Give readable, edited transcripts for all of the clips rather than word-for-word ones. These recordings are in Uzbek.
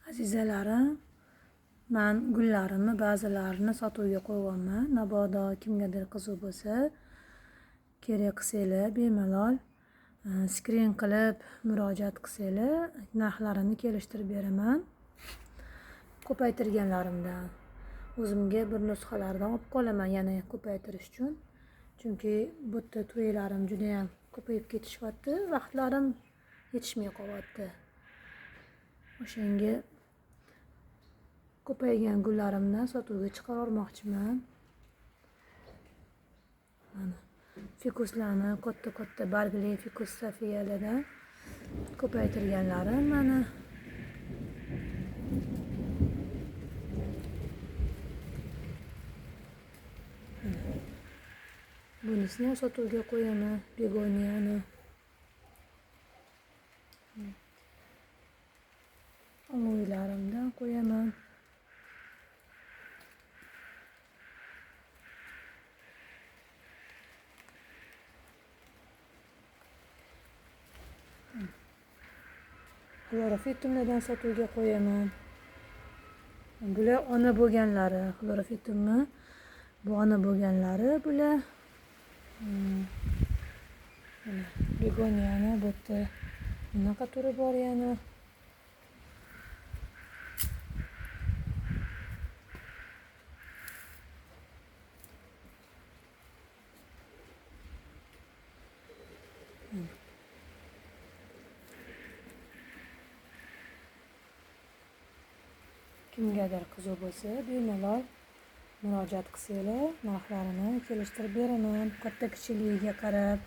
Azizalarim, men gullarimni ba'zilarini sotuvga qo'yganman. Mabodo kimgadir qiziq bo'lsa, kerak qilsanglar, bemalol skrin qilib murojaat qilsanglar, narxlarini kelishtirib beraman. Ko'paytirganlarimdan o'zimga bir nusxalardan olib qolaman, yana ko'paytirish uchun. Chunki bu yerda to'ylarim juda ham ko'payib ketishyapti, vaqtlarim yetishmay qolyapti. O'shanga ko'paygan gullarimdan sotuvga chiqarmoqchiman. Mana fikuslarni katta bargli fikus safiyalardan ko'paytirganlarim mana. Bunisini ham sotuvga qo'yaman, begoniyani. Aloylarimdan qo'yaman. Xlorofitumlardan sotuvga qo'yaman. Bular ona bo'lganlari, xlorofitumni bu ona bo'lganlari bular. Begoniyani bu yerda bunaqa turi bor yana. Kimgadir qiziq bo'lsa, bemalol murojaat qilsanglar, narxlarini kelishtirib beraman, katta kichikligiga qarab.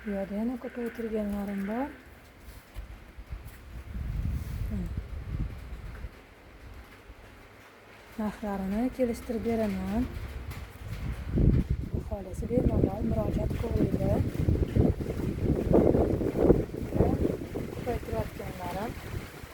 Bu yerda yana ko'paytirganlarim bor. Narxlarini kelishtirib beraman. Xohlasa bemalol murojaat qiling.